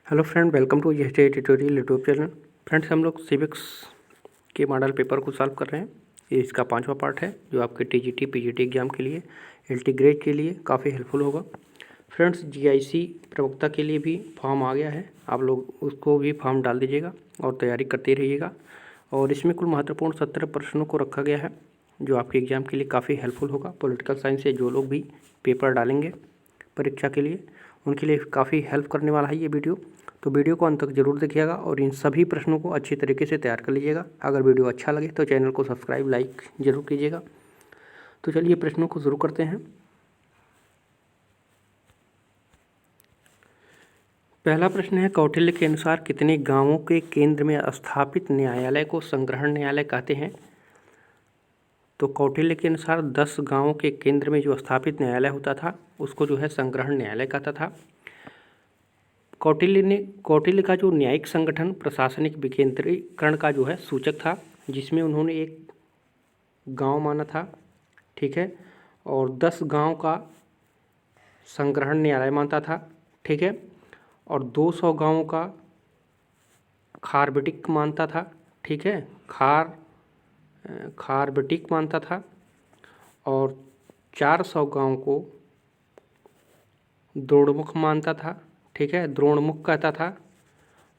Hello friend, welcome to ये tutorial YouTube channel. Friends, हम लोग सिविक्स के मॉडल पेपर को सॉल्व कर रहे हैं। ये इसका 5वां पार्ट है जो आपके टीजीटी पीजीटी एग्जाम के लिए, एलटी ग्रेड के लिए काफ़ी हेल्पफुल होगा। फ्रेंड्स, जीआईसी प्रवक्ता के लिए भी फॉर्म आ गया है, आप लोग उसको भी फॉर्म डाल दीजिएगा और तैयारी करते रहिएगा। और इसमें कुल महत्वपूर्ण 17 प्रश्नों को रखा गया है जो आपके एग्ज़ाम के लिए काफ़ी हेल्पफुल होगा। पॉलिटिकल साइंस से जो लोग भी पेपर डालेंगे परीक्षा के लिए, उनके लिए काफ़ी हेल्प करने वाला है ये वीडियो। तो वीडियो को अंत तक जरूर देखिएगा और इन सभी प्रश्नों को अच्छी तरीके से तैयार कर लीजिएगा। अगर वीडियो अच्छा लगे तो चैनल को सब्सक्राइब लाइक जरूर कीजिएगा। तो चलिए प्रश्नों को शुरू करते हैं। पहला प्रश्न है, कौटिल्य के अनुसार कितने गांवों के केंद्र में स्थापित न्यायालय को संग्रहण न्यायालय कहते हैं? तो कौटिल्य के अनुसार 10 गांवों के केंद्र में जो स्थापित न्यायालय होता था उसको जो है संग्रहण न्यायालय कहता था। कौटिल्य का जो न्यायिक संगठन प्रशासनिक विकेंद्रीकरण का जो है सूचक था, जिसमें उन्होंने एक गांव माना था, ठीक है, और 10 गांव का संग्रहण न्यायालय मानता था, ठीक है, और 200 गांवों का खारबेटिक मानता था, ठीक है, खारबेटिक मानता था, और 400 गांव को द्रोणमुख मानता था, ठीक है, द्रोणमुख कहता था,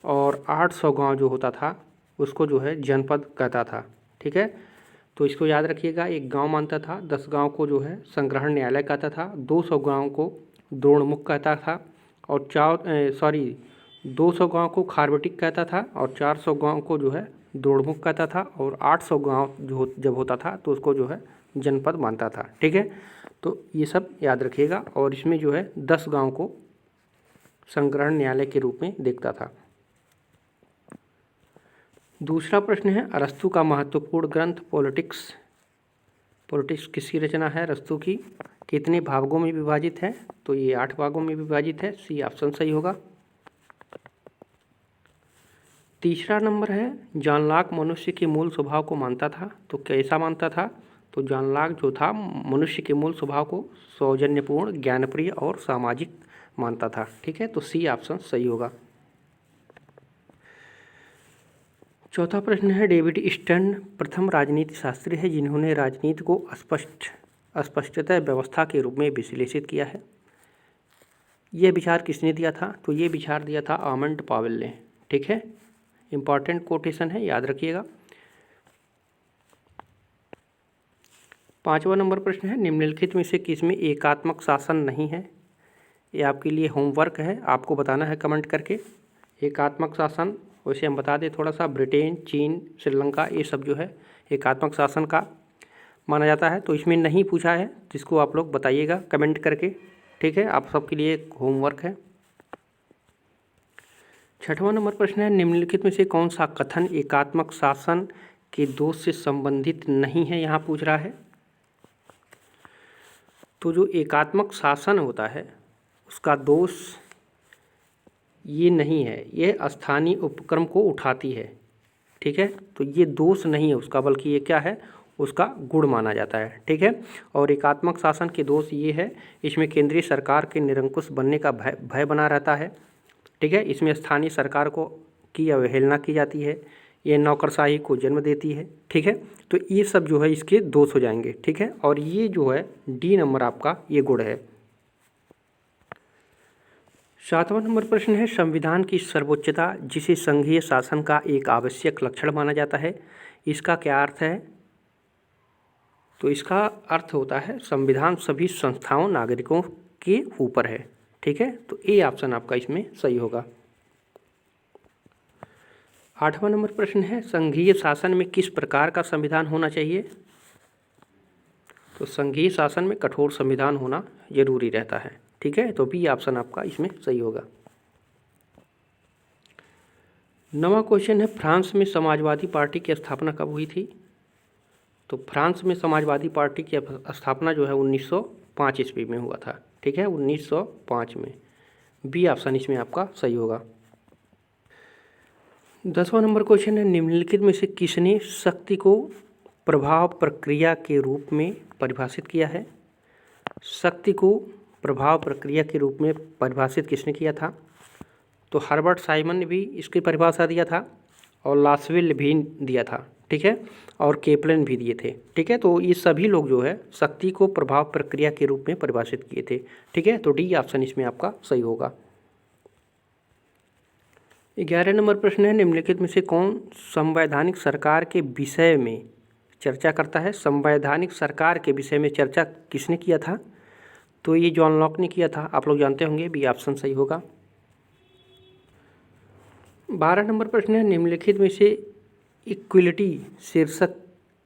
और 800 गांव जो होता था उसको जो है जनपद कहता था, ठीक है। तो इसको याद रखिएगा, एक गांव मानता था, 10 गांव को जो है संग्रहण न्यायालय कहता था, 200 गांव को द्रोणमुख कहता था, और 200 गांव को खारबेटिक कहता था, और 400 गांव को जो है द्रोणमुख कहता था, और 800 गांव जो जब होता था तो उसको जो है जनपद मानता था, ठीक है। तो ये सब याद रखिएगा, और इसमें जो है 10 गांव को संग्रहण न्यायालय के रूप में देखता था। दूसरा प्रश्न है, अरस्तु का महत्वपूर्ण ग्रंथ पॉलिटिक्स किसकी रचना है? अरस्तु की कितने भागों में विभाजित है? तो ये 8 भागों में विभाजित है, सी ऑप्शन सही होगा। तीसरा नंबर है, जॉन लॉक मनुष्य के मूल स्वभाव को मानता था, तो कैसा मानता था? तो जॉन लॉक जो था मनुष्य के मूल स्वभाव को सौजन्यपूर्ण, ज्ञानप्रिय और सामाजिक मानता था, ठीक है, तो सी ऑप्शन सही होगा। चौथा प्रश्न है, डेविड स्टर्न प्रथम राजनीति शास्त्री है जिन्होंने राजनीति को अस्पष्टतः व्यवस्था के रूप में विश्लेषित किया है। यह विचार किसने दिया था? तो ये विचार दिया था आमंड पावेल ने, ठीक है, इंपॉर्टेंट कोटेशन है, याद रखिएगा। 5वां नंबर प्रश्न है, निम्नलिखित में से किसमें एकात्मक शासन नहीं है? ये आपके लिए होमवर्क है, आपको बताना है कमेंट करके। एकात्मक शासन वैसे हम बता दें थोड़ा सा, ब्रिटेन, चीन, श्रीलंका, ये सब जो है एकात्मक शासन का माना जाता है। तो इसमें नहीं पूछा है, जिसको आप लोग बताइएगा कमेंट करके, ठीक है, आप सबके लिए एक होमवर्क है। 6वां नंबर प्रश्न है, निम्नलिखित में से कौन सा कथन एकात्मक शासन के दोष से संबंधित नहीं है? यहाँ पूछ रहा है। तो जो एकात्मक शासन होता है उसका दोष ये नहीं है, ये स्थानीय उपक्रम को उठाती है, ठीक है, तो ये दोष नहीं है उसका, बल्कि ये क्या है, उसका गुण माना जाता है, ठीक है। और एकात्मक शासन के दोष ये है, इसमें केंद्रीय सरकार के निरंकुश बनने का भय बना रहता है, ठीक है, इसमें स्थानीय सरकार को की अवहेलना की जाती है, ये नौकरशाही को जन्म देती है, ठीक है। तो ये सब जो है इसके दोष हो जाएंगे, ठीक है, और ये जो है डी नंबर आपका ये गुण है। 7वां नंबर प्रश्न है, संविधान की सर्वोच्चता जिसे संघीय शासन का एक आवश्यक लक्षण माना जाता है, इसका क्या अर्थ है? तो इसका अर्थ होता है संविधान सभी संस्थाओं नागरिकों के ऊपर है, ठीक है, तो ए ऑप्शन आपका इसमें सही होगा। 8वां नंबर प्रश्न है, संघीय शासन में किस प्रकार का संविधान होना चाहिए? तो संघीय शासन में कठोर संविधान होना जरूरी रहता है, ठीक है, तो बी ऑप्शन आपका इसमें सही होगा। 9वां क्वेश्चन है, फ्रांस में समाजवादी पार्टी की स्थापना कब हुई थी? तो फ्रांस में समाजवादी पार्टी की स्थापना जो है 1905 ईस्वी में हुआ था, ठीक है, 1905 में, बी ऑप्शन इसमें आपका सही होगा। 10वां नंबर क्वेश्चन है, निम्नलिखित में से किसने शक्ति को प्रभाव प्रक्रिया के रूप में परिभाषित किया है? शक्ति को प्रभाव प्रक्रिया के रूप में परिभाषित किसने किया था? तो हर्बर्ट साइमन ने भी इसकी परिभाषा दिया था और लासवेल भी दिया था, ठीक है, और केपलन भी दिए थे, ठीक है। तो ये सभी लोग जो है शक्ति को प्रभाव प्रक्रिया के रूप में परिभाषित किए थे, ठीक है। तो डी ऑप्शन इसमें आपका सही होगा। 11 नंबर प्रश्न है, निम्नलिखित में से कौन संवैधानिक सरकार के विषय में चर्चा करता है? संवैधानिक सरकार के विषय में चर्चा किसने किया था? तो ये जॉन लॉक ने किया था, आप लोग जानते होंगे, बी ऑप्शन सही होगा। 12 नंबर प्रश्न है, निम्नलिखित में से इक्विलिटी शीर्षक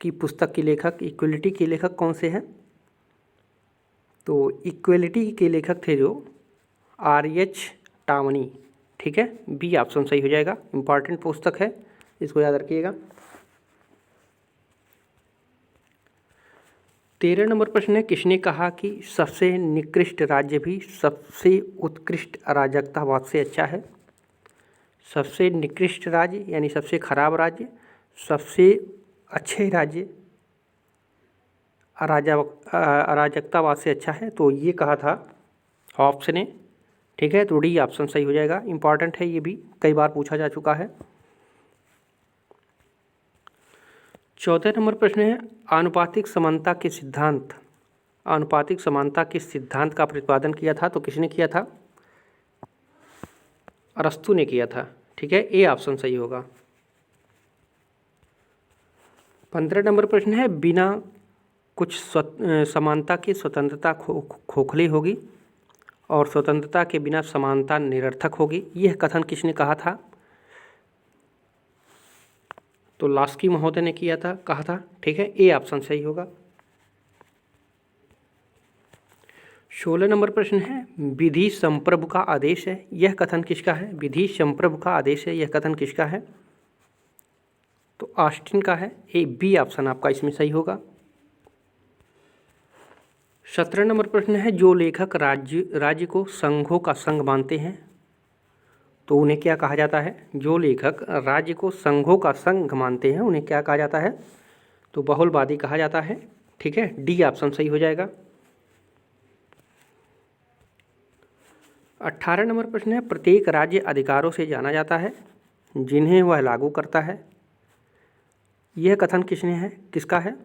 की पुस्तक के लेखक, इक्विलिटी के लेखक कौन से हैं? तो इक्विलिटी के लेखक थे जो R.H. टावनी, ठीक है, बी ऑप्शन सही हो जाएगा। इंपॉर्टेंट पुस्तक है, इसको याद रखिएगा। 13 नंबर प्रश्न है, किसने कहा कि सबसे निकृष्ट राज्य भी सबसे उत्कृष्ट अराजकतावाद से अच्छा है? सबसे निकृष्ट राज्य यानी सबसे खराब राज्य सबसे अच्छे राज्य अराजकतावाद से अच्छा है, तो ये कहा था ऑप्शन ए, ठीक है। तो डी ऑप्शन सही हो जाएगा। इंपॉर्टेंट है, ये भी कई बार पूछा जा चुका है। 14 नंबर प्रश्न है, आनुपातिक समानता के सिद्धांत, आनुपातिक समानता के सिद्धांत का प्रतिपादन किया था, तो किसने किया था? अरस्तु ने किया था, ठीक है, ए ऑप्शन सही होगा। 15 नंबर प्रश्न है, बिना कुछ समानता की स्वतंत्रता खोखली होगी और स्वतंत्रता के बिना समानता निरर्थक होगी, यह कथन किसने कहा था? तो लास्की महोदय ने किया था, कहा था, ठीक है, ए ऑप्शन सही होगा। 16 नंबर प्रश्न है, विधि संप्रभु का आदेश है, यह कथन किसका है? विधि संप्रभु का आदेश है, यह कथन किसका है? तो ऑस्टिन का है, ए बी ऑप्शन आपका इसमें सही होगा। 17 नंबर प्रश्न है, जो लेखक राज्य को संघों का संघ मानते हैं तो उन्हें क्या कहा जाता है? जो लेखक राज्य को संघों का संघ मानते हैं उन्हें क्या कहा जाता है? तो बहुलवादी कहा जाता है, ठीक है, डी ऑप्शन सही हो जाएगा। 18 नंबर प्रश्न है, प्रत्येक राज्य अधिकारों से जाना जाता है जिन्हें वह लागू करता है, यह कथन किसका है?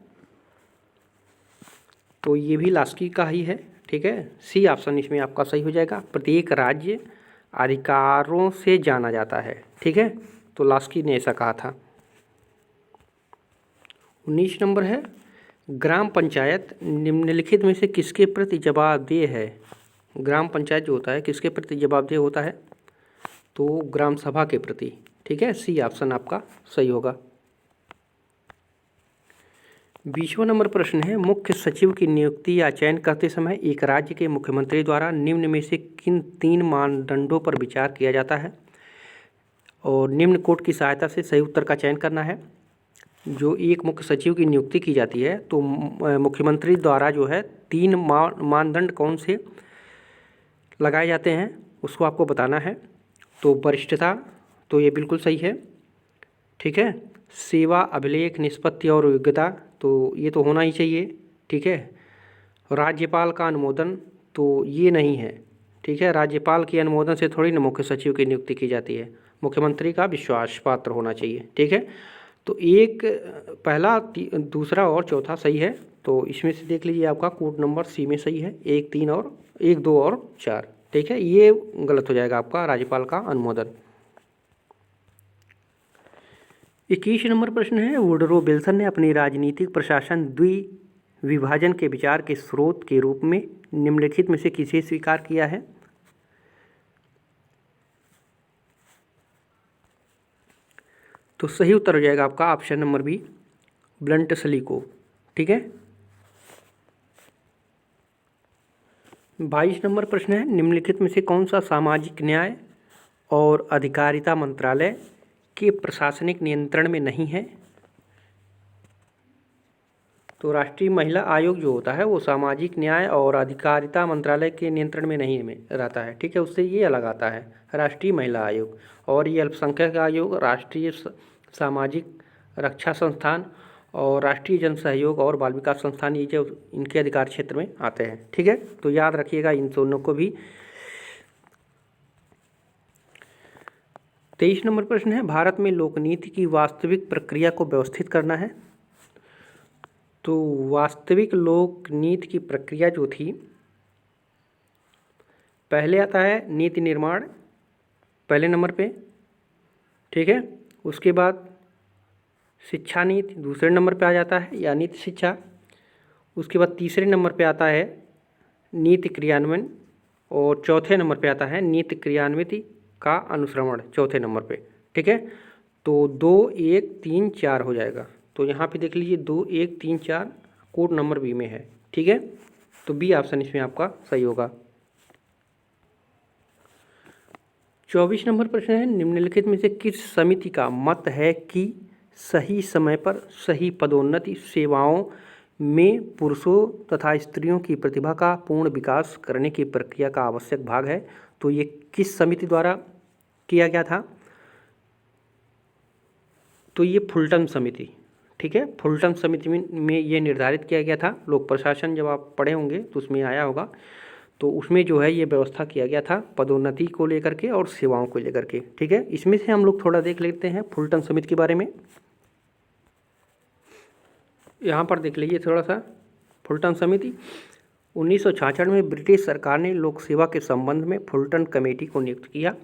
तो ये भी लास्की का ही है, ठीक है, सी ऑप्शन इसमें आपका सही हो जाएगा। प्रत्येक राज्य अधिकारों से जाना जाता है, ठीक है, तो लास्की ने ऐसा कहा था। 19 नंबर है, ग्राम पंचायत निम्नलिखित में से किसके प्रति जवाबदेह है? ग्राम पंचायत जो होता है किसके प्रति जवाबदेह होता है? तो ग्राम सभा के प्रति, ठीक है, सी ऑप्शन आपका सही होगा। 20वां नंबर प्रश्न है, मुख्य सचिव की नियुक्ति या चयन करते समय एक राज्य के मुख्यमंत्री द्वारा निम्न में से किन 3 मानदंडों पर विचार किया जाता है? और निम्न कोड की सहायता से सही उत्तर का चयन करना है। जो एक मुख्य सचिव की नियुक्ति की जाती है तो मुख्यमंत्री द्वारा जो है 3 मानदंड कौन से लगाए जाते हैं उसको आपको बताना है। तो वरिष्ठता, तो ये बिल्कुल सही है, ठीक है। सेवा, अभिलेख, निष्पत्ति और योग्यता, तो ये तो होना ही चाहिए, ठीक है। राज्यपाल का अनुमोदन, तो ये नहीं है, ठीक है, राज्यपाल के अनुमोदन से थोड़ी ना मुख्य सचिव की नियुक्ति की जाती है, मुख्यमंत्री का विश्वास पात्र होना चाहिए, ठीक है। तो एक पहला, दूसरा और चौथा सही है, तो इसमें से देख लीजिए आपका कोड नंबर सी में सही है, 1, 3 और 1, 2 और 4, ठीक है, ये गलत हो जाएगा आपका राज्यपाल का अनुमोदन। 21 नंबर प्रश्न है, वुडरो विल्सन ने अपनी राजनीतिक प्रशासन द्विविभाजन के विचार के स्रोत के रूप में निम्नलिखित में से किसे स्वीकार किया है? तो सही उत्तर हो जाएगा आपका ऑप्शन नंबर बी, ब्लंटसली को, ठीक है। 22 नंबर प्रश्न है, निम्नलिखित में से कौन सा सामाजिक न्याय और अधिकारिता मंत्रालय के प्रशासनिक नियंत्रण में नहीं है? तो राष्ट्रीय महिला आयोग जो होता है वो सामाजिक न्याय और अधिकारिता मंत्रालय के नियंत्रण में नहीं रहता है, ठीक है, उससे ये अलग आता है राष्ट्रीय महिला आयोग। और ये अल्पसंख्यक आयोग, राष्ट्रीय सामाजिक रक्षा संस्थान और राष्ट्रीय जन सहयोग और बाल विकास संस्थान, ये जो इनके अधिकार क्षेत्र में आते हैं, ठीक है, तो याद रखिएगा इन दोनों को भी। 23 नंबर प्रश्न है, भारत में लोकनीति की वास्तविक प्रक्रिया को व्यवस्थित करना है। तो वास्तविक लोकनीति की प्रक्रिया जो थी, पहले आता है नीति निर्माण पहले नंबर पे, ठीक है। उसके बाद शिक्षा नीति दूसरे नंबर पे आ जाता है, या नीति शिक्षा। उसके बाद तीसरे नंबर पे आता है नीति क्रियान्वयन, और चौथे नंबर पे आता है नीति क्रियान्विति का अनुश्रवण, चौथे नंबर पे, ठीक है। तो 2, 1, 3, 4 हो जाएगा। तो यहाँ पे देख लीजिए 2, 1, 3, 4 कोड नंबर बी में है, ठीक है। तो बी ऑप्शन इसमें आपका सही होगा। 24 नंबर प्रश्न है, निम्नलिखित में से किस समिति का मत है कि सही समय पर सही पदोन्नति सेवाओं में पुरुषों तथा स्त्रियों की प्रतिभा का पूर्ण विकास करने की प्रक्रिया का आवश्यक भाग है। तो ये किस समिति द्वारा किया गया था? तो ये फुलटन समिति, ठीक है। फुलटन समिति में ये निर्धारित किया गया था। लोक प्रशासन जब आप पढ़े होंगे तो उसमें आया होगा। तो उसमें जो है ये व्यवस्था किया गया था पदोन्नति को लेकर के और सेवाओं को लेकर के, ठीक है। इसमें से हम लोग थोड़ा देख लेते हैं फुलटन समिति के बारे में। यहाँ पर देख लीजिए थोड़ा सा। फुलटन समिति 1966 में ब्रिटिश सरकार ने लोक सेवा के संबंध में फुलटन कमेटी को नियुक्त किया।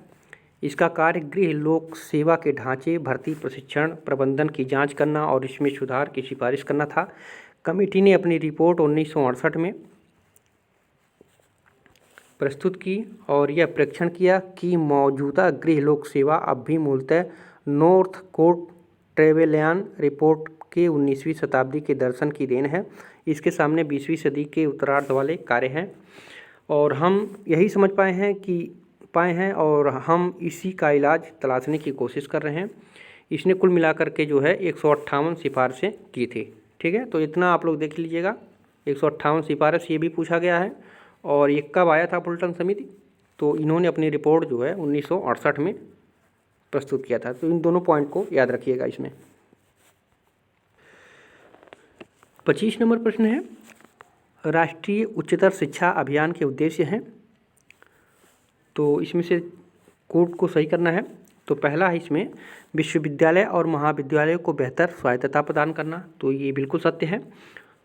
इसका कार्य गृह लोक सेवा के ढांचे, भर्ती, प्रशिक्षण, प्रबंधन की जांच करना और इसमें सुधार की सिफारिश करना था। कमेटी ने अपनी रिपोर्ट 1968 में प्रस्तुत की और यह परीक्षण किया कि मौजूदा गृह लोक सेवा अब भी मूलतः नॉर्थ कोट ट्रेवेलियन रिपोर्ट के 19वीं शताब्दी के दर्शन की देन है। इसके सामने 20वीं सदी के उत्तरार्ध वाले कार्य हैं और हम यही समझ पाए हैं और हम इसी का इलाज तलाशने की कोशिश कर रहे हैं। इसने कुल मिलाकर के जो है 158 सिफारिशें की थी, ठीक है। तो इतना आप लोग देख लीजिएगा, 158 सिफारिश ये भी पूछा गया है। और ये कब आया था फुलटन समिति? तो इन्होंने अपनी रिपोर्ट जो है 1968 में प्रस्तुत किया था। तो इन दोनों पॉइंट को याद रखिएगा इसमें। 25 नंबर प्रश्न है, राष्ट्रीय उच्चतर शिक्षा अभियान के उद्देश्य हैं। तो इसमें से कोड को सही करना है। तो पहला है इसमें विश्वविद्यालय और महाविद्यालयों को बेहतर स्वायत्तता प्रदान करना, तो ये बिल्कुल सत्य है।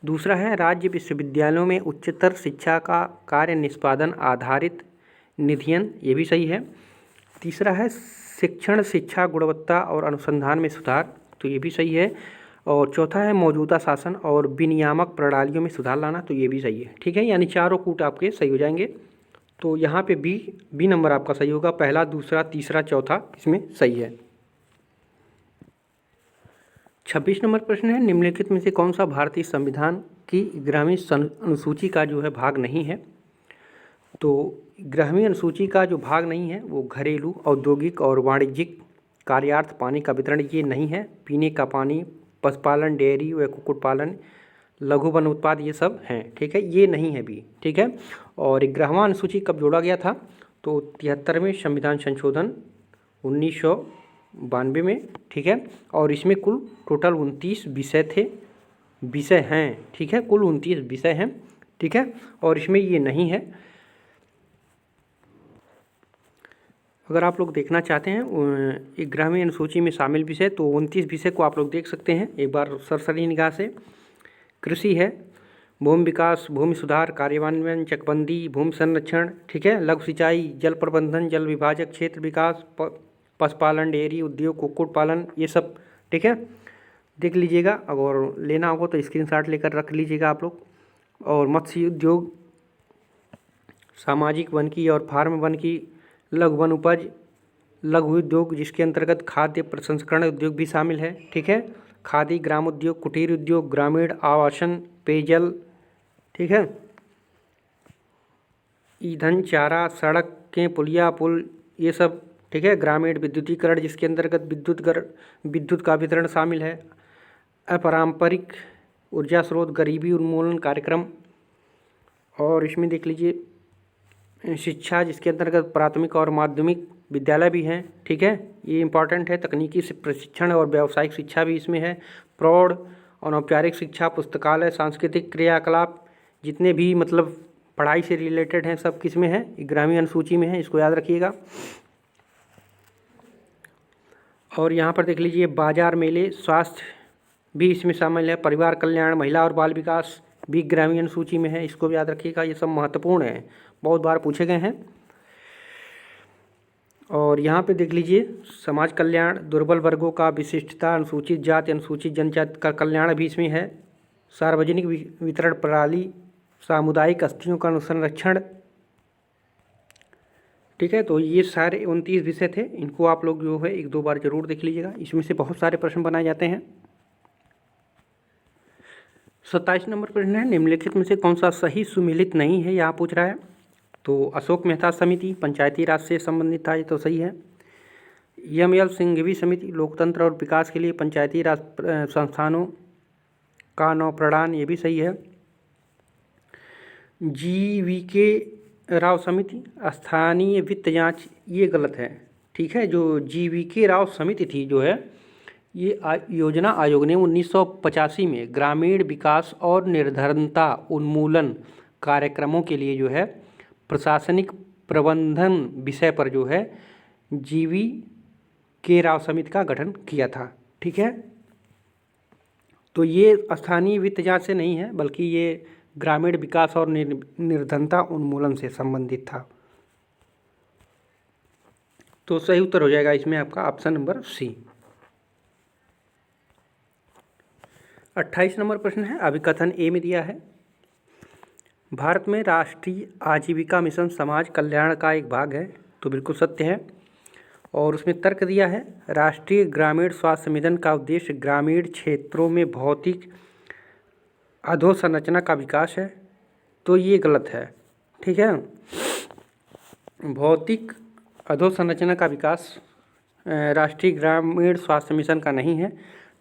दूसरा है राज्य विश्वविद्यालयों में उच्चतर शिक्षा का कार्य निष्पादन आधारित निधियन, ये भी सही है। तीसरा है शिक्षण, शिक्षा गुणवत्ता और अनुसंधान में सुधार, तो ये भी सही है। और चौथा है मौजूदा शासन और विनियामक प्रणालियों में सुधार लाना, तो ये भी सही है, ठीक है। यानी चारों कूट आपके सही हो जाएंगे। तो यहाँ पे बी नंबर आपका सही होगा। पहला, दूसरा, तीसरा, चौथा इसमें सही है। 26 नंबर प्रश्न है, निम्नलिखित में से कौन सा भारतीय संविधान की 11वीं अनुसूची का जो है भाग नहीं है? तो 11वीं अनुसूची का जो भाग नहीं है वो घरेलू, औद्योगिक और वाणिज्यिक कार्यार्थ पानी का वितरण ये नहीं है। पीने का पानी, पशुपालन, डेयरी व कुक्कुट पालन, लघु वन उत्पाद, ये सब हैं, ठीक है। ये नहीं है बी, ठीक है। और 11वां अनुसूची कब जोड़ा गया था? तो 73वें संविधान संशोधन 1992 में, ठीक है। और इसमें कुल टोटल 29 विषय हैं, ठीक है। कुल 29 विषय हैं, ठीक है। और इसमें ये नहीं है। अगर आप लोग देखना चाहते हैं 11वीं अनुसूची में शामिल विषय, तो 29 विषय को आप लोग देख सकते हैं एक बार सरसरी निगाह से। कृषि है, भूमि विकास, भूमि सुधार, कार्यान्वयन, चकबंदी, भूमि संरक्षण, ठीक है, लघु सिंचाई, जल प्रबंधन, जल विभाजक, क्षेत्र विकास, पशुपालन, डेयरी उद्योग, कुक्कुट पालन, ये सब, ठीक है। देख लीजिएगा, अगर लेना होगा तो स्क्रीनशॉट लेकर रख लीजिएगा आप लोग। और मत्स्य उद्योग, सामाजिक वानिकी और फार्म वानिकी, लघु वन उपज, लघु उद्योग जिसके अंतर्गत खाद्य प्रसंस्करण उद्योग भी शामिल है, ठीक है। खादी, ग्राम उद्योग, कुटीर उद्योग, ग्रामीण आवासन, पेयजल, ठीक है, ईंधन, चारा, सड़कें, पुलिया, पुल, ये सब, ठीक है। ग्रामीण विद्युतीकरण जिसके अंतर्गत विद्युत का वितरण शामिल है। अपारंपरिक ऊर्जा स्रोत, गरीबी उन्मूलन कार्यक्रम। और इसमें देख लीजिए शिक्षा जिसके अंतर्गत प्राथमिक और माध्यमिक विद्यालय भी हैं, ठीक है, ये इंपॉर्टेंट है। तकनीकी प्रशिक्षण और व्यावसायिक शिक्षा भी इसमें है। प्रौढ़ और औपचारिक शिक्षा, पुस्तकालय, सांस्कृतिक क्रियाकलाप, जितने भी मतलब पढ़ाई से रिलेटेड हैं सब किस में है? 11वीं अनुसूची में है, इसको याद रखिएगा। और यहाँ पर देख लीजिए बाजार मेले, स्वास्थ्य भी इसमें शामिल है, परिवार कल्याण, महिला और बाल विकास भी ग्रामीण सूची में है, इसको भी याद रखिएगा, ये सब महत्वपूर्ण है, बहुत बार पूछे गए हैं। और यहाँ पे देख लीजिए समाज कल्याण, दुर्बल वर्गों का विशिष्टता, अनुसूचित जाति अनुसूचित जनजाति का कल्याण भी इसमें है, सार्वजनिक वितरण प्रणाली, सामुदायिक अस्थियों का संरक्षण। ठीक है, तो ये सारे 29 विषय थे, इनको आप लोग जो है 1-2 बार जरूर देख लीजिएगा, इसमें से बहुत सारे प्रश्न बनाए जाते हैं। 27 नंबर प्रश्न है, निम्नलिखित में से कौन सा सही सुमेलित नहीं है, यहाँ पूछ रहा है। तो अशोक मेहता समिति पंचायती राज से संबंधित था, ये तो सही है। यमएल सिंघवी समिति लोकतंत्र और विकास के लिए पंचायती राज संस्थानों का नवप्रणयन, ये भी सही है। GVK राव समिति स्थानीय वित्त जांच, ये गलत है। ठीक है, जो GVK राव समिति थी जो है, ये योजना आयोग ने 1985 में ग्रामीण विकास और निर्धनता उन्मूलन कार्यक्रमों के लिए जो है प्रशासनिक प्रबंधन विषय पर जो है GVK राव समिति का गठन किया था। ठीक है, तो ये स्थानीय वित्त जांच से नहीं है, बल्कि ये ग्रामीण विकास और निर्धनता उन्मूलन से संबंधित था। तो सही उत्तर हो जाएगा इसमें आपका ऑप्शन नंबर सी। 28 नंबर प्रश्न है, अभिकथन ए में दिया है, भारत में राष्ट्रीय आजीविका मिशन समाज कल्याण का एक भाग है, तो बिल्कुल सत्य है। और उसमें तर्क दिया है, राष्ट्रीय ग्रामीण स्वास्थ्य मिशन का उद्देश्य ग्रामीण क्षेत्रों में भौतिक अधोसंरचना का विकास है, तो ये गलत है। ठीक है, भौतिक अधोसंरचना का विकास राष्ट्रीय ग्रामीण स्वास्थ्य मिशन का नहीं है।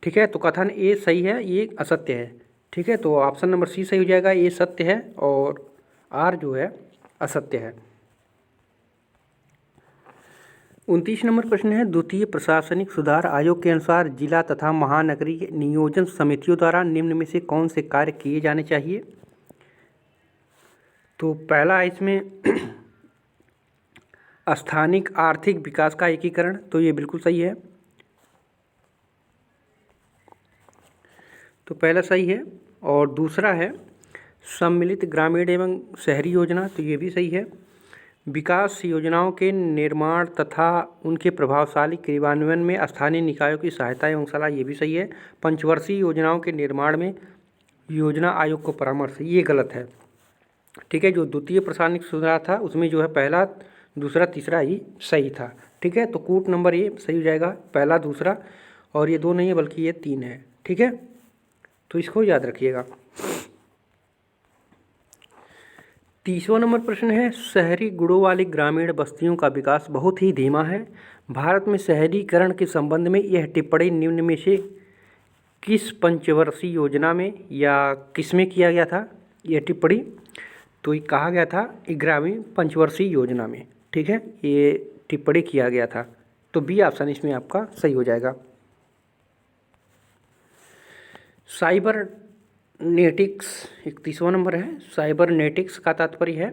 ठीक है, तो कथन ए सही है, ये असत्य है। ठीक है, तो ऑप्शन नंबर सी सही हो जाएगा, ये सत्य है और आर जो है असत्य है। 29 नंबर प्रश्न है, द्वितीय प्रशासनिक सुधार आयोग के अनुसार जिला तथा महानगरीय नियोजन समितियों द्वारा निम्न में से कौन से कार्य किए जाने चाहिए। तो पहला इसमें स्थानिक आर्थिक विकास का एकीकरण, तो ये बिल्कुल सही है, तो पहला सही है। और दूसरा है सम्मिलित ग्रामीण एवं शहरी योजना, तो ये भी सही है। विकास योजनाओं के निर्माण तथा उनके प्रभावशाली क्रियान्वयन में स्थानीय निकायों की सहायता एवं सलाह, ये भी सही है। पंचवर्षीय योजनाओं के निर्माण में योजना आयोग को परामर्श, ये गलत है। ठीक है, जो द्वितीय प्रशासनिक सुधार था उसमें जो है पहला दूसरा तीसरा ही सही था। ठीक है, तो कूट नंबर ये सही हो जाएगा, पहला दूसरा, और ये 2 नहीं है बल्कि ये 3 है। ठीक है, तो इसको याद रखिएगा। 30वां नंबर प्रश्न है, शहरी गुणों वाली ग्रामीण बस्तियों का विकास बहुत ही धीमा है। भारत में शहरीकरण के संबंध में यह टिप्पणी निम्न में से किस पंचवर्षीय योजना में या किस में किया गया था यह टिप्पणी। तो ये कहा गया था 11वीं पंचवर्षीय योजना में। ठीक है, ये टिप्पणी किया गया था, तो बी ऑप्शन इसमें आपका सही हो जाएगा। साइबरनेटिक्स 31वां नंबर है, साइबरनेटिक्स का तात्पर्य है,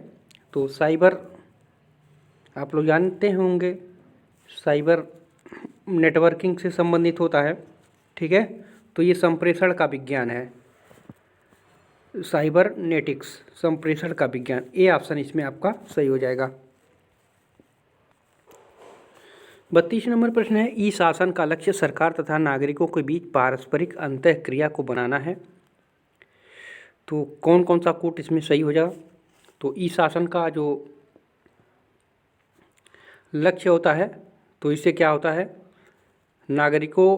तो साइबर आप लोग जानते होंगे साइबर नेटवर्किंग से संबंधित होता है। ठीक है, तो ये संप्रेषण का विज्ञान है, साइबरनेटिक्स संप्रेषण का विज्ञान, ए ऑप्शन इसमें आपका सही हो जाएगा। 32 नंबर प्रश्न है, ई शासन का लक्ष्य सरकार तथा नागरिकों के बीच पारस्परिक अंतःक्रिया को बनाना है। तो कौन कौन सा कूट इसमें सही हो जाएगा। तो ई शासन का जो लक्ष्य होता है, तो इससे क्या होता है, नागरिकों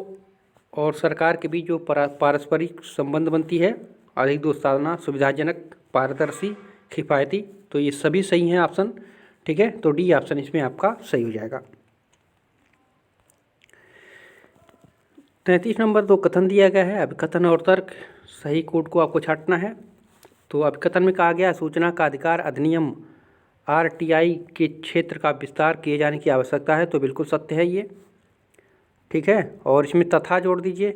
और सरकार के बीच जो पारस्परिक संबंध बनती है, अधिक दोस्ताना, सुविधाजनक, पारदर्शी, किफ़ायती, तो ये सभी सही हैं ऑप्शन। ठीक है, तो डी ऑप्शन इसमें आपका सही हो जाएगा। 33 नंबर, तो कथन दिया गया है, अभिकथन और तर्क, सही कोड को आपको छांटना है। तो अभिकथन में कहा गया सूचना का अधिकार अधिनियम RTI के क्षेत्र का विस्तार किए जाने की आवश्यकता है, तो बिल्कुल सत्य है ये। ठीक है, और इसमें तथा जोड़ दीजिए,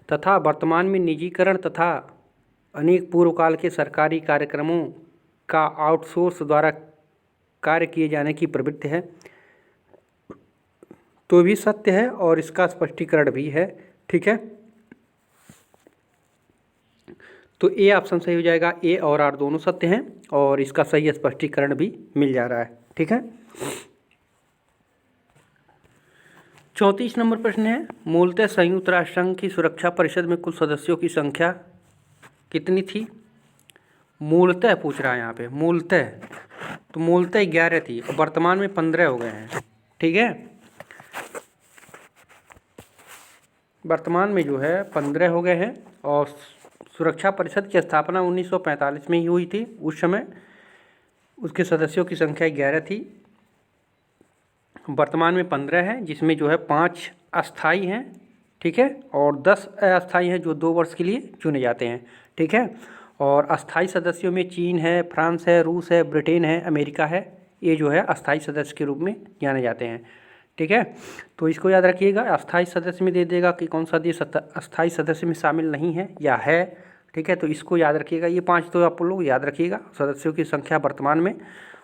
तथा वर्तमान में निजीकरण तथा अनेक पूर्व काल के सरकारी कार्यक्रमों का आउटसोर्स द्वारा कार्य किए जाने की प्रवृत्ति है। तो भी सत्य है और इसका स्पष्टीकरण भी है। ठीक है, तो ए ऑप्शन सही हो जाएगा। ए और आर दोनों सत्य हैं और इसका सही स्पष्टीकरण भी मिल जा रहा है। ठीक है, 34 नंबर प्रश्न है, मूलतः संयुक्त राष्ट्र संघ की सुरक्षा परिषद में कुल सदस्यों की संख्या कितनी थी? मूलतः पूछ रहा है यहाँ पे, मूलतः, तो मूलतः 11 थी और वर्तमान में 15 हो गए हैं। ठीक है, वर्तमान में जो है 15 हो गए हैं और सुरक्षा परिषद की स्थापना 1945 में ही हुई थी। उस समय उसके सदस्यों की संख्या 11 थी, वर्तमान में 15 है, जिसमें जो है 5 अस्थाई हैं। ठीक है, और 10 अस्थाई हैं जो 2 वर्ष के लिए चुने जाते हैं। ठीक है, और अस्थाई सदस्यों में चीन है, फ्रांस है, रूस है, ब्रिटेन है, अमेरिका है। ये जो है अस्थाई सदस्य के रूप में जाने जाते हैं। ठीक है, तो इसको याद रखिएगा। अस्थाई सदस्य में दे देगा कि कौन सा देश अस्थाई सदस्य में शामिल नहीं है या है। ठीक है, तो इसको याद रखिएगा। ये 5 तो आप लोग याद रखिएगा, सदस्यों की संख्या वर्तमान में।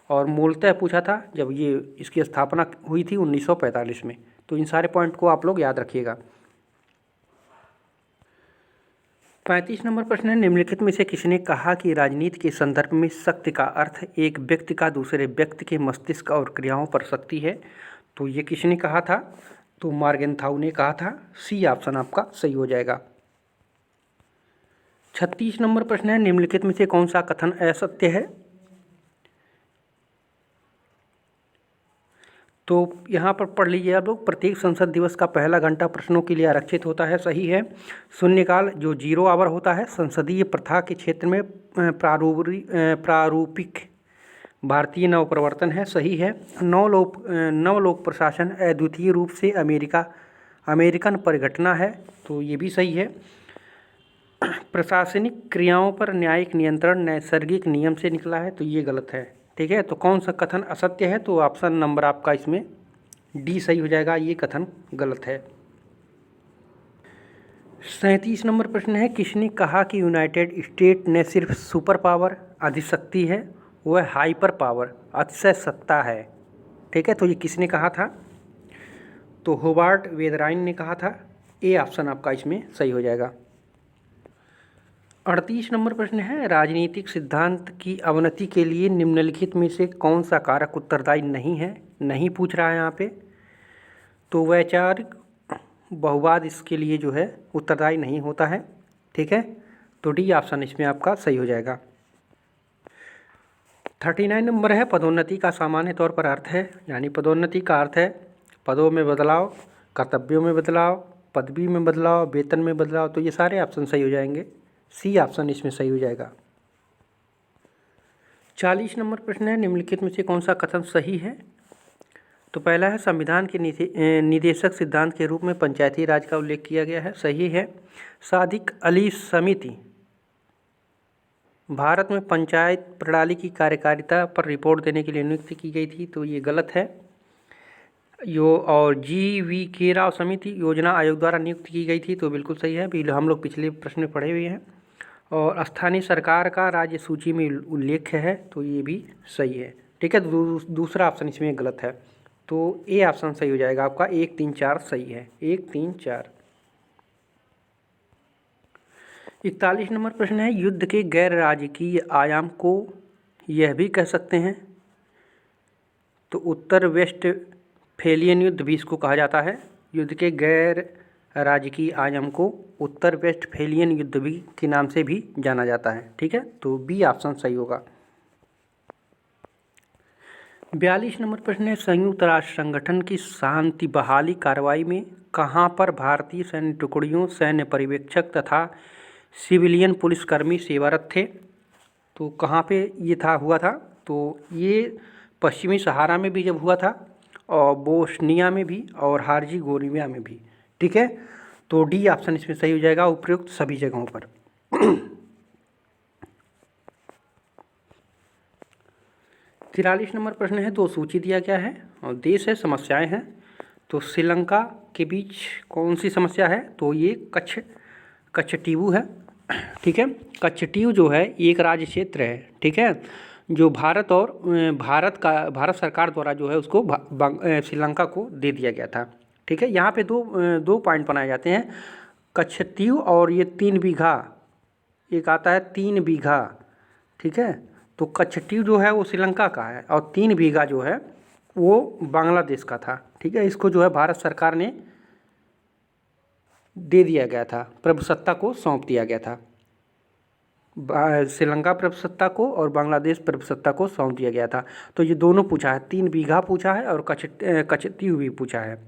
और मूलतः पूछा था जब ये इसकी स्थापना हुई थी 1945 में। तो इन सारे पॉइंट को आप लोग याद रखिएगा। 35 नंबर प्रश्न है, निम्नलिखित में से किसने कहा कि राजनीति के संदर्भ में शक्ति का अर्थ एक व्यक्ति का दूसरे व्यक्ति के मस्तिष्क और क्रियाओं पर शक्ति है? तो ये किसने कहा था? तो मॉर्गेनथाउ ने कहा था। सी ऑप्शन आपका सही हो जाएगा। 36 नंबर प्रश्न है, निम्नलिखित में से कौन सा कथन असत्य है? तो यहाँ पर पढ़ लीजिए आप लोग। प्रत्येक संसद दिवस का पहला घंटा प्रश्नों के लिए आरक्षित होता है, सही है। शून्यकाल जो 0 आवर होता है संसदीय प्रथा के क्षेत्र में प्रारूपिक भारतीय नवप्रवर्तन है, सही है। नवलोक प्रशासन अद्वितीय रूप से अमेरिकन परिघटना है, तो ये भी सही है। प्रशासनिक क्रियाओं पर न्यायिक नियंत्रण नैसर्गिक नियम से निकला है, तो ये गलत है। ठीक है, तो कौन सा कथन असत्य है? तो ऑप्शन नंबर आपका इसमें डी सही हो जाएगा, ये कथन गलत है। 37 नंबर प्रश्न है, किसने कहा कि यूनाइटेड स्टेट ने सिर्फ सुपर पावर अधिशक्ति है, वह हाइपर पावर अतिशय सत्ता है? ठीक है, तो ये किसने कहा था? तो होबार्ट वेदराइन ने कहा था। ए ऑप्शन आपका इसमें सही हो जाएगा। 38 नंबर प्रश्न है, राजनीतिक सिद्धांत की अवनति के लिए निम्नलिखित में से कौन सा कारक उत्तरदायी नहीं है? नहीं पूछ रहा है यहाँ पे, तो वैचारिक बहुवाद इसके लिए जो है उत्तरदायी नहीं होता है। ठीक है, तो डी ऑप्शन इसमें आपका सही हो जाएगा। 39 नंबर है, पदोन्नति का सामान्य तौर पर अर्थ है, यानी पदोन्नति का अर्थ है पदों में बदलाव, कर्तव्यों में बदलाव, पदवी में बदलाव, वेतन में बदलाव। तो ये सारे ऑप्शन सही हो जाएंगे, सी ऑप्शन इसमें सही हो जाएगा। 40 नंबर प्रश्न है, निम्नलिखित में से कौन सा कथन सही है? तो पहला है, संविधान के निदेशक सिद्धांत के रूप में पंचायती राज का उल्लेख किया गया है, सही है। सादिक अली समिति भारत में पंचायत प्रणाली की कार्यकारिता पर रिपोर्ट देने के लिए नियुक्त की गई थी, तो ये गलत है। और GV राव समिति योजना आयोग द्वारा नियुक्त की गई थी, तो बिल्कुल सही है, हम लोग पिछले प्रश्न में पढ़े हुए हैं। और स्थानीय सरकार का राज्य सूची में उल्लेख है, तो ये भी सही है। ठीक है, दूसरा ऑप्शन इसमें गलत है, तो ए ऑप्शन सही हो जाएगा आपका। 1, 3, 4 सही है, 1, 3, 4। 41 नंबर प्रश्न है, युद्ध के गैर राजकीय आयाम को यह भी कह सकते हैं? तो उत्तर वेस्टफेलियन युद्ध भी इसको कहा जाता है। युद्ध के गैर राजकीय आयाम को उत्तर वेस्टफेलियन युद्ध भी के नाम से भी जाना जाता है। ठीक है, तो बी ऑप्शन सही होगा। 42 नंबर प्रश्न है, संयुक्त राष्ट्र संगठन की शांति बहाली कार्रवाई में कहाँ पर भारतीय सैन्य टुकड़ियों, सैन्य पर्यवेक्षक तथा सिविलियन पुलिसकर्मी सेवारत थे? तो कहाँ पे ये हुआ था? तो ये पश्चिमी सहारा में भी जब हुआ था, और बोस्निया में भी, और हार्जिगोविना में भी। ठीक है, तो डी ऑप्शन इसमें सही हो जाएगा, उपयुक्त सभी जगहों पर। 43 नंबर प्रश्न है, 2 सूची दिया गया है और देश है, समस्याएं हैं। तो श्रीलंका के बीच कौन सी समस्या है? तो ये कच्छटीवू है। ठीक है, कच्छटीवू जो है एक राज्य क्षेत्र है। ठीक है, जो भारत सरकार द्वारा जो है उसको श्रीलंका को दे दिया गया था। ठीक है, यहाँ पे दो पॉइंट बनाए जाते हैं, कच्छतीव और ये 3 बीघा, एक आता है 3 बीघा। ठीक है, तो कच्छतीव जो है वो श्रीलंका का है और 3 बीघा जो है वो बांग्लादेश का था। ठीक है, इसको जो है भारत सरकार ने दे दिया गया था, प्रभुसत्ता को सौंप दिया गया था। श्रीलंका प्रभुसत्ता को और बांग्लादेश प्रभुसत्ता को सौंप दिया गया था। तो ये दोनों पूछा है, 3 बीघा पूछा है और कच्छतीव भी पूछा है।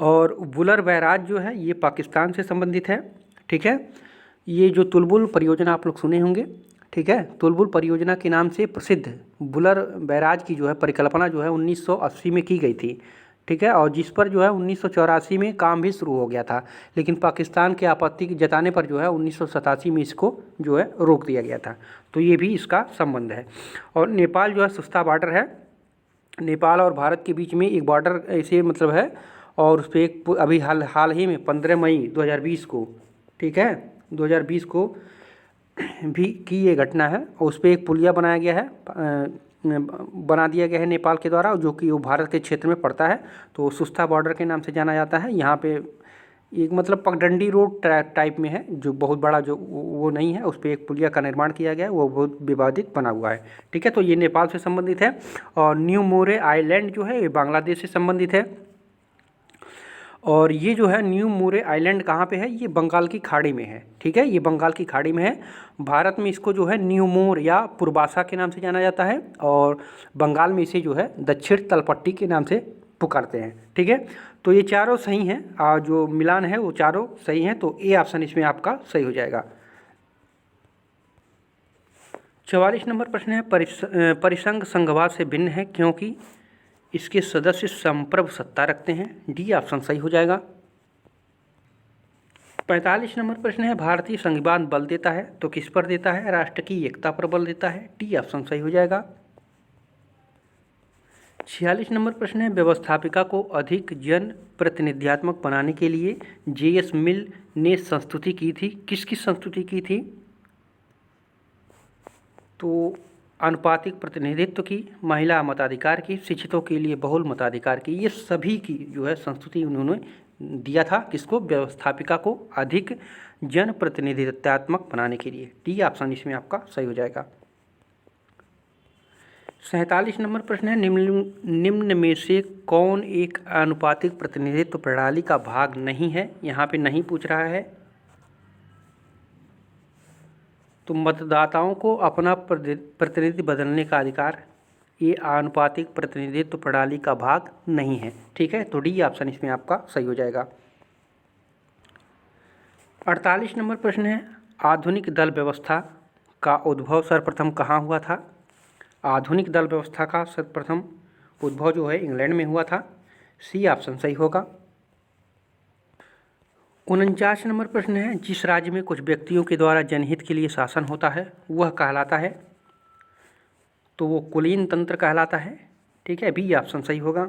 और वुलर बैराज जो है ये पाकिस्तान से संबंधित है। ठीक है, ये जो तुलबुल परियोजना आप लोग सुने होंगे। ठीक है, तुलबुल परियोजना के नाम से प्रसिद्ध वुलर बैराज की जो है परिकल्पना जो है 1980 में की गई थी। ठीक है, और जिस पर जो है 1984 में काम भी शुरू हो गया था, लेकिन पाकिस्तान के आपत्ति जताने पर जो है 1987 में इसको जो है रोक दिया गया था। तो ये भी इसका संबंध है। और नेपाल जो है सस्ता बॉर्डर है, नेपाल और भारत के बीच में एक बॉर्डर ऐसे मतलब है, और उस पर एक अभी हाल ही में 15 मई 2020 को, ठीक है 2020 को भी की ये घटना है, और उस पर एक पुलिया बनाया गया है, बना दिया गया है नेपाल के द्वारा, जो कि वो भारत के क्षेत्र में पड़ता है। तो सुस्ता बॉर्डर के नाम से जाना जाता है। यहाँ पे एक मतलब पगडंडी रोड टाइप में है, जो बहुत बड़ा जो वो नहीं है, उस पर एक पुलिया का निर्माण किया गया है, वो बहुत विवादित बना हुआ है। ठीक है, तो ये नेपाल से संबंधित है। और न्यू मोरे आइलैंड जो है ये बांग्लादेश से संबंधित है। और ये जो है न्यू मोरे आइलैंड कहाँ पे है, ये बंगाल की खाड़ी में है। ठीक है, ये बंगाल की खाड़ी में है। भारत में इसको जो है न्यू मोर या पूर्वासा के नाम से जाना जाता है, और बंगाल में इसे जो है दक्षिण तलपट्टी के नाम से पुकारते हैं। ठीक है, तो ये चारों सही हैं, और जो मिलान है वो चारों सही हैं, तो ए ऑप्शन इसमें आपका सही हो जाएगा। 44 नंबर प्रश्न है, परिसंघ संघवाद से भिन्न है क्योंकि इसके सदस्य संप्रभु सत्ता रखते हैं। डी ऑप्शन सही हो जाएगा। 45 नंबर प्रश्न है, भारतीय संविधान बल देता है तो किस पर देता है, राष्ट्र की एकता पर बल देता है। डी ऑप्शन सही हो जाएगा। 46 नंबर प्रश्न है, व्यवस्थापिका को अधिक जन प्रतिनिधित्वात्मक बनाने के लिए जे.एस. मिल ने संस्तुति की थी, किसकी संस्तुति की थी, तो अनुपातिक प्रतिनिधित्व की, महिला मताधिकार की, शिक्षितों के लिए बहुल मताधिकार की, ये सभी की जो है संस्तुति उन्होंने दिया था, किसको, व्यवस्थापिका को अधिक जन प्रतिनिधित्वात्मक बनाने के लिए। डी ऑप्शन इसमें आपका सही हो जाएगा। 47 नंबर प्रश्न है, निम्न में से कौन एक अनुपातिक प्रतिनिधित्व प्रणाली का भाग नहीं है। यहाँ पे नहीं पूछ रहा है, तो मतदाताओं को अपना प्रतिनिधि बदलने का अधिकार, ये आनुपातिक प्रतिनिधित्व प्रणाली का भाग नहीं है। ठीक है, तो डी ऑप्शन इसमें आपका सही हो जाएगा। 48 नंबर प्रश्न है, आधुनिक दल व्यवस्था का उद्भव सर्वप्रथम कहाँ हुआ था। आधुनिक दल व्यवस्था का सर्वप्रथम उद्भव जो है इंग्लैंड में हुआ था। सी ऑप्शन सही होगा। 49 नंबर प्रश्न है, जिस राज्य में कुछ व्यक्तियों के द्वारा जनहित के लिए शासन होता है वह कहलाता है, तो वो कुलीन तंत्र कहलाता है। ठीक है, बी ऑप्शन सही होगा।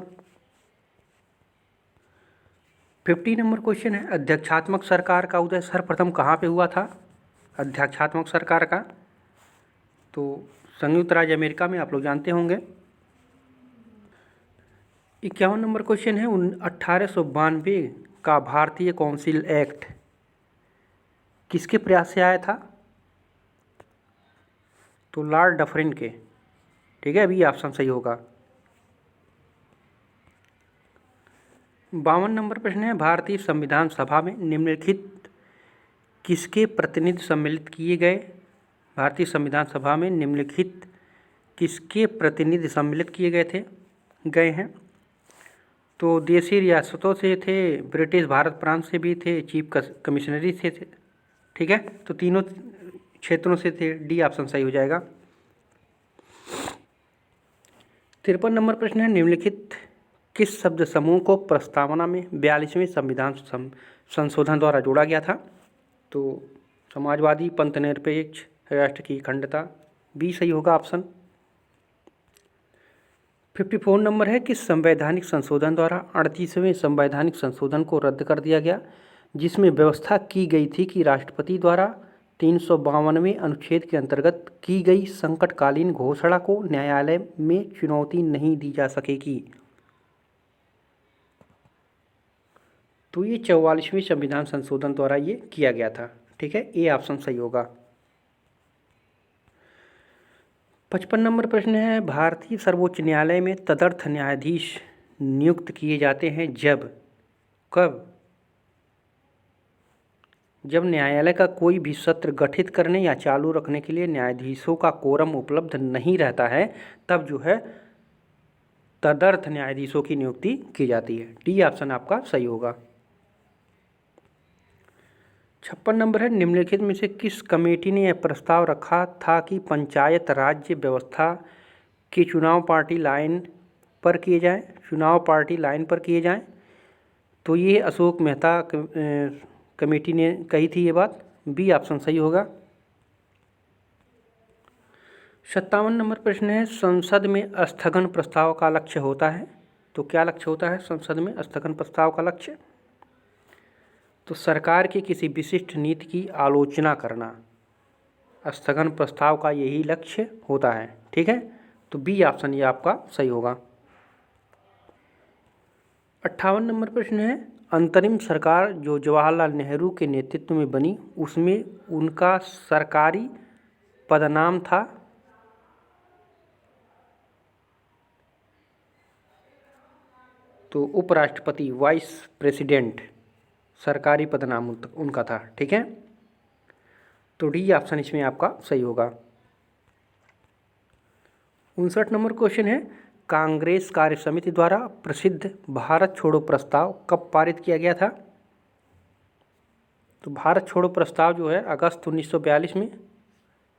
50 नंबर क्वेश्चन है, अध्यक्षात्मक सरकार का उदय सर्वप्रथम कहाँ पे हुआ था। अध्यक्षात्मक सरकार का, तो संयुक्त राज्य अमेरिका में, आप लोग जानते होंगे। 51 नंबर क्वेश्चन है, 1892 का भारतीय काउंसिल एक्ट किसके प्रयास से आया था, तो लॉर्ड डफरिन के। ठीक है, अभी ऑप्शन सही होगा। 52 नंबर प्रश्न है, भारतीय संविधान सभा में निम्नलिखित किसके प्रतिनिधि सम्मिलित किए गए। भारतीय संविधान सभा में निम्नलिखित किसके प्रतिनिधि सम्मिलित किए गए हैं, तो देशी रियासतों से थे, ब्रिटिश भारत प्रांत से भी थे, चीफ कमिश्नरी से थे। ठीक है, तो तीनों क्षेत्रों से थे। डी ऑप्शन सही हो जाएगा। 53 नंबर प्रश्न है, निम्नलिखित किस शब्द समूह को प्रस्तावना में 42वें संविधान संशोधन द्वारा जोड़ा गया था, तो समाजवादी, पंथ निरपेक्ष, राष्ट्र की अखंडता। बी सही होगा ऑप्शन। 54 नंबर है, कि संवैधानिक संशोधन द्वारा 38वें संवैधानिक संशोधन को रद्द कर दिया गया, जिसमें व्यवस्था की गई थी कि राष्ट्रपति द्वारा 352वें अनुच्छेद के अंतर्गत की गई संकटकालीन घोषणा को न्यायालय में चुनौती नहीं दी जा सकेगी। तो ये 44वें संविधान संशोधन द्वारा ये किया गया था। ठीक है, ए ऑप्शन सही होगा। 55 नंबर प्रश्न है, भारतीय सर्वोच्च न्यायालय में तदर्थ न्यायाधीश नियुक्त किए जाते हैं कब? जब न्यायालय का कोई भी सत्र गठित करने या चालू रखने के लिए न्यायाधीशों का कोरम उपलब्ध नहीं रहता है, तब जो है तदर्थ न्यायाधीशों की नियुक्ति की जाती है। डी ऑप्शन आपका सही होगा। 56 नंबर है, निम्नलिखित में से किस कमेटी ने यह प्रस्ताव रखा था कि पंचायत राज्य व्यवस्था के चुनाव पार्टी लाइन पर किए जाएं? तो ये अशोक मेहता कमेटी ने कही थी ये बात। बी ऑप्शन सही होगा। 57 नंबर प्रश्न है, संसद में स्थगन प्रस्ताव का लक्ष्य होता है। तो क्या लक्ष्य होता है संसद में स्थगन प्रस्ताव का लक्ष्य? तो सरकार की किसी विशिष्ट नीति की आलोचना करना, स्थगन प्रस्ताव का यही लक्ष्य होता है। ठीक है, तो बी ऑप्शन ये आपका सही होगा। 58 नंबर प्रश्न है, अंतरिम सरकार जो जवाहरलाल नेहरू के नेतृत्व में बनी, उसमें उनका सरकारी पदनाम था। तो उपराष्ट्रपति, वाइस प्रेसिडेंट, सरकारी पदनाम उनका था। ठीक है, तो डी ऑप्शन इसमें आपका सही होगा। 59 नंबर क्वेश्चन है, कांग्रेस कार्य समिति द्वारा प्रसिद्ध भारत छोड़ो प्रस्ताव कब पारित किया गया था? तो भारत छोड़ो प्रस्ताव जो है अगस्त 1942 में।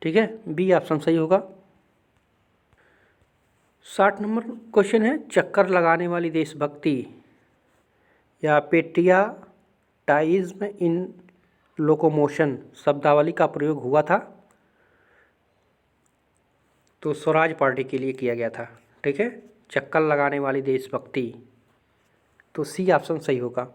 ठीक है, बी ऑप्शन सही होगा। 60 नंबर क्वेश्चन है, चक्कर लगाने वाली देशभक्ति या पेट्रियाटिज्म इन लोकोमोशन शब्दावली का प्रयोग हुआ था। तो स्वराज पार्टी के लिए किया गया था। ठीक है, चक्कर लगाने वाली देशभक्ति, तो सी ऑप्शन सही होगा।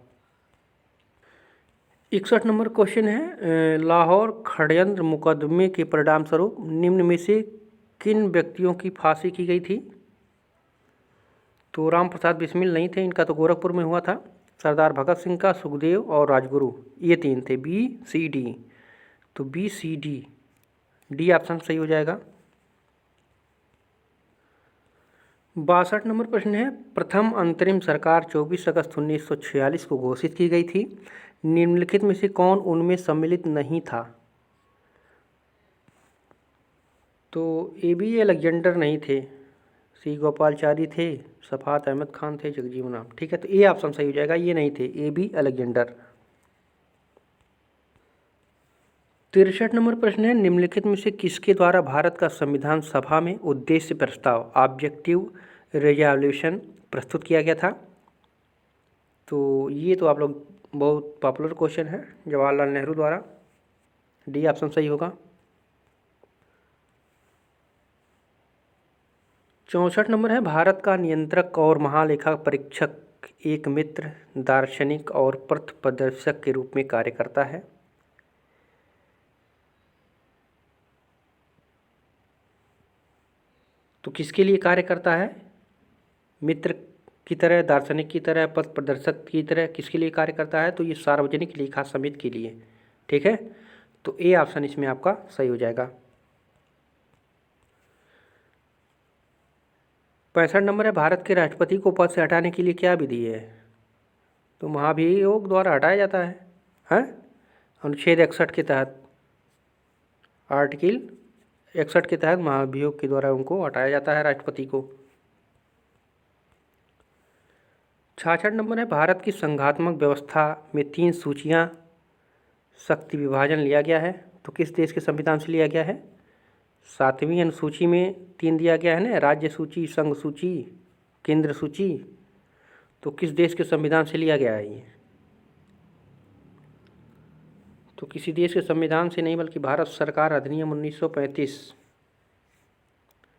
61 नंबर क्वेश्चन है, लाहौर षड्यंत्र मुकदमे के परिणाम स्वरूप निम्न में से किन व्यक्तियों की फांसी की गई थी? तो राम प्रसाद बिस्मिल नहीं थे, इनका तो गोरखपुर में हुआ था। सरदार भगत सिंह का, सुखदेव और राजगुरु, ये 3 थे, बी सी डी। तो B C D, D option सही हो जाएगा। 62 नंबर प्रश्न है, प्रथम अंतरिम सरकार 24 अगस्त 1946 को घोषित की गई थी। निम्नलिखित में से कौन उनमें सम्मिलित नहीं था? तो ए बी अलेक्जेंडर नहीं थे, सी गोपालचारी थे, सफात अहमद खान थे, जगजीवन राम। ठीक है, तो ए ऑप्शन सही हो जाएगा, ये नहीं थे, ए बी अलेक्जेंडर। 63 नंबर प्रश्न है, निम्नलिखित में से किसके द्वारा भारत का संविधान सभा में उद्देश्य प्रस्ताव ऑब्जेक्टिव रेजोल्यूशन प्रस्तुत किया गया था? तो ये तो आप लोग बहुत पॉपुलर क्वेश्चन है, जवाहरलाल नेहरू द्वारा। डी ऑप्शन सही होगा। 64 नंबर है, भारत का नियंत्रक और महालेखा परीक्षक एक मित्र, दार्शनिक और पथ प्रदर्शक के रूप में कार्य करता है। तो किसके लिए कार्य करता है? मित्र की तरह, दार्शनिक की तरह, पथ प्रदर्शक की तरह, किसके लिए कार्य करता है? तो ये सार्वजनिक लेखा समिति के लिए। ठीक है, तो ए ऑप्शन इसमें आपका सही हो जाएगा। 65 नंबर है, भारत के राष्ट्रपति को पद से हटाने के लिए क्या विधि है? तो महाभियोग द्वारा हटाया जाता है, हैं? अनुच्छेद 61 के तहत, आर्टिकल 61 के तहत महाभियोग के द्वारा उनको हटाया जाता है, राष्ट्रपति को। 66 नंबर है, भारत की संघात्मक व्यवस्था में 3 सूचियां शक्ति विभाजन लिया गया है। तो किस देश के संविधान से लिया गया है? 7वीं अनुसूची में 3 दिया गया है ना, राज्य सूची, संघ सूची, केंद्र सूची। तो किस देश के संविधान से लिया गया है ये? तो किसी देश के संविधान से नहीं, बल्कि भारत सरकार अधिनियम 1935।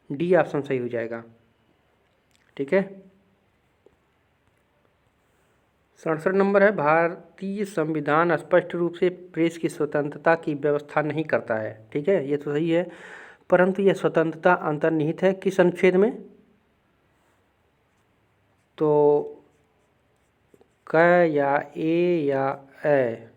डी ऑप्शन सही हो जाएगा। ठीक है, 67 नंबर है, भारतीय संविधान स्पष्ट रूप से प्रेस की स्वतंत्रता की व्यवस्था नहीं करता है। ठीक है, ये तो सही है, परंतु यह स्वतंत्रता अंतर्निहित है किस अनुच्छेद में? तो क या ए या ए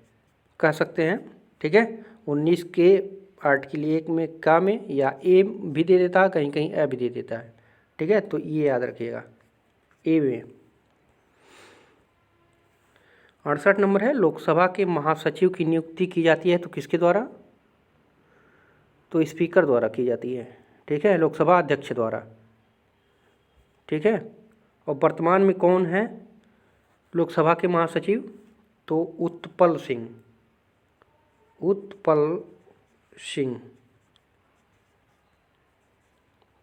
कह सकते हैं। ठीक है, 19 के पार्ट के लिए एक में का में या ए भी दे देता है, कहीं कहीं ए भी दे देता है। ठीक है, तो ये याद रखिएगा ए में। 68 नंबर है, लोकसभा के महासचिव की नियुक्ति की जाती है तो किसके द्वारा? तो स्पीकर द्वारा की जाती है। ठीक है, लोकसभा अध्यक्ष द्वारा। ठीक है, और वर्तमान में कौन है लोकसभा के महासचिव? तो उत्पल सिंह। उत्पल सिंह।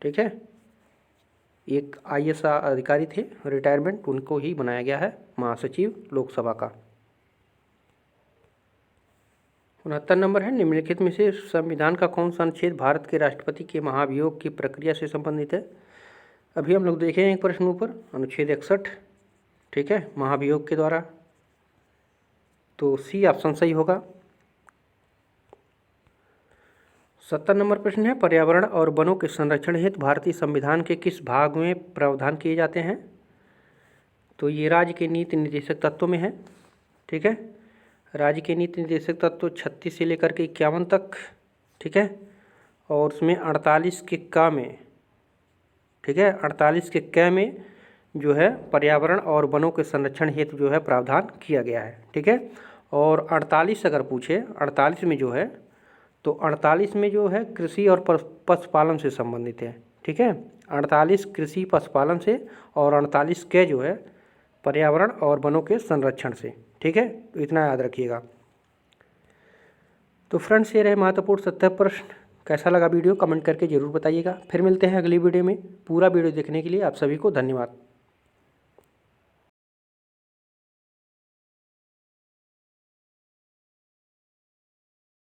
ठीक है, एक IAS अधिकारी थे, रिटायरमेंट, उनको ही बनाया गया है महासचिव लोकसभा का। 69 नंबर है, निम्नलिखित में से संविधान का कौन सा अनुच्छेद भारत के राष्ट्रपति के महाभियोग की प्रक्रिया से संबंधित है? अभी हम लोग देखें एक प्रश्न ऊपर, अनुच्छेद 61। ठीक है, महाभियोग के द्वारा, तो सी ऑप्शन सही होगा। 70 नंबर प्रश्न है, पर्यावरण और वनों के संरक्षण हेतु भारतीय संविधान के किस भाग में प्रावधान किए जाते हैं? तो ये राज्य के नीति निर्देशक तत्वों में है। ठीक है, राज्य के नीति निर्देशक तत्व 36 से लेकर के 51 तक। ठीक है, और उसमें 48 के क में, ठीक है, 48 के क में जो है पर्यावरण और वनों के संरक्षण हेतु जो है प्रावधान किया गया है। ठीक है, और 48 अगर पूछे, 48 में जो है, तो 48 में जो है कृषि और पशुपालन से संबंधित है। ठीक है, 48 कृषि पशुपालन से और 48 के जो है पर्यावरण और वनों के संरक्षण से। ठीक है, तो इतना याद रखिएगा। तो फ्रेंड्स, ये रहे महत्वपूर्ण 70 प्रश्न। कैसा लगा वीडियो कमेंट करके ज़रूर बताइएगा। फिर मिलते हैं अगली वीडियो में। पूरा वीडियो देखने के लिए आप सभी को धन्यवाद।